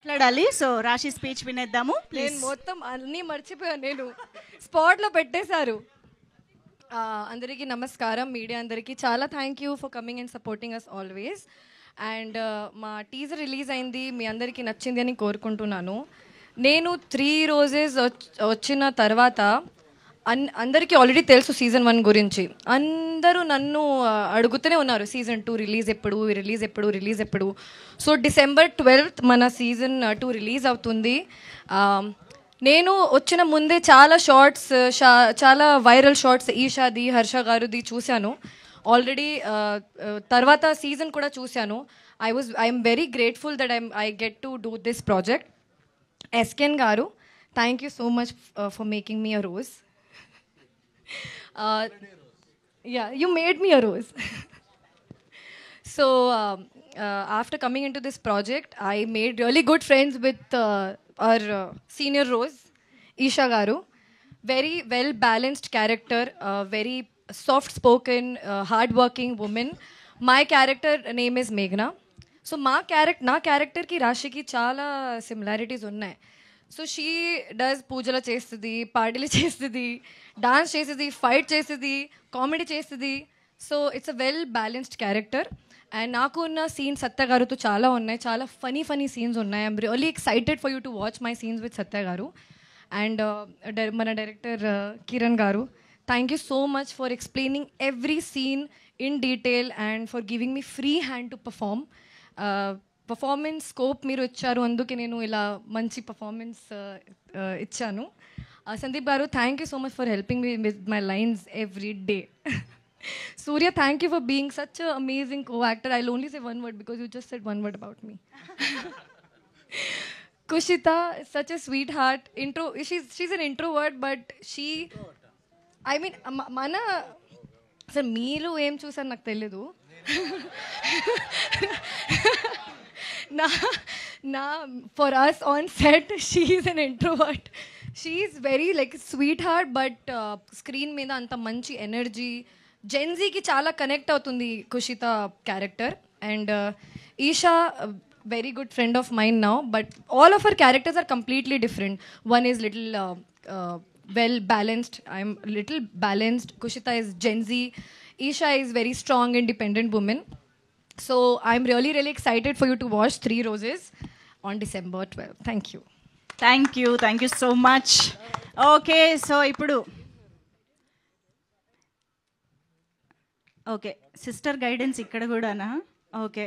మాట్లాడాలి. సో రాశి స్పీచ్ వినేద్దాము నేను ప్లీజ్. మొత్తం అన్నీ మర్చిపోయాను. నేను స్పాట్లో పెట్టేశారు. అందరికీ నమస్కారం. మీడియా అందరికీ చాలా thank you for coming and supporting us always. And మా టీజర్ రిలీజ్ అయింది, మీ అందరికీ నచ్చింది అని కోరుకుంటున్నాను. నేను 3 రోజెస్ వచ్చిన తర్వాత అందరికీ ఆల్రెడీ తెలుసు సీజన్ 1 గురించి. అందరూ నన్ను అడుగుతూనే ఉన్నారు సీజన్ 2 రిలీజ్ ఎప్పుడు. సో December 12th మన సీజన్ 2 రిలీజ్ అవుతుంది. నేను వచ్చిన ముందే చాలా షార్ట్స్, చాలా వైరల్ షార్ట్స్ ఈషాది, హర్ష గారుది చూశాను ఆల్రెడీ. తర్వాత సీజన్ కూడా చూశాను. I'm very grateful that I get to do this project. ఎస్కెన్ garu, thank you so much for making me a rose. Yeah, you made me a rose. So after coming into this project, I made really good friends with our senior rose, Isha Garu. Very well balanced character, very soft spoken, hard working woman. My character name is Meghna. So నా క్యారెక్టర్కి రాశికి చాలా similarities ఉన్నాయి. So she does పూజలు చేస్తుంది, పార్టీలు చేస్తుంది, dance చేస్తుంది, ఫైట్ చేస్తుంది, కామెడీ చేస్తుంది. So it's a well balanced character. And నాకు ఉన్న సీన్స్ సత్య గారుతో చాలా ఉన్నాయి, చాలా ఫనీ సీన్స్ ఉన్నాయి. I'm really excited for you to watch my scenes with Satya garu. And మన director Kiran garu, thank you so much for explaining every scene in detail and for giving me free hand to performance scope మీరు ఇచ్చారు, అందుకే నేను ఇలా మంచి performance ఇచ్చాను. సందీప్ గారు, thank you so much for helping me with my lines every day. Surya, thank you for being such an amazing co-actor. I'll only say one word because you just said one word about me. Kushita, such a sweetheart. She's an introvert, but I mean, mana అసలు మీలో ఏం చూసారు నాకు తెలీదు. For us on set, she is an introvert. She is very like sweetheart, but screen మీద అంత మంచి energy. జెన్జీకి చాలా కనెక్ట్ అవుతుంది Kushitha character. And Esha, very good friend of mind now, but all of our characters are completely different. One is little well balanced, I'm little balanced. Kushita is Gen Z. Isha is very strong independent woman. So I'm really excited for you to watch 3 Roses on December 12th. Thank you so much. Okay, so ఇప్పుడు okay sister guidance ఇక్కడ కూడానా? Okay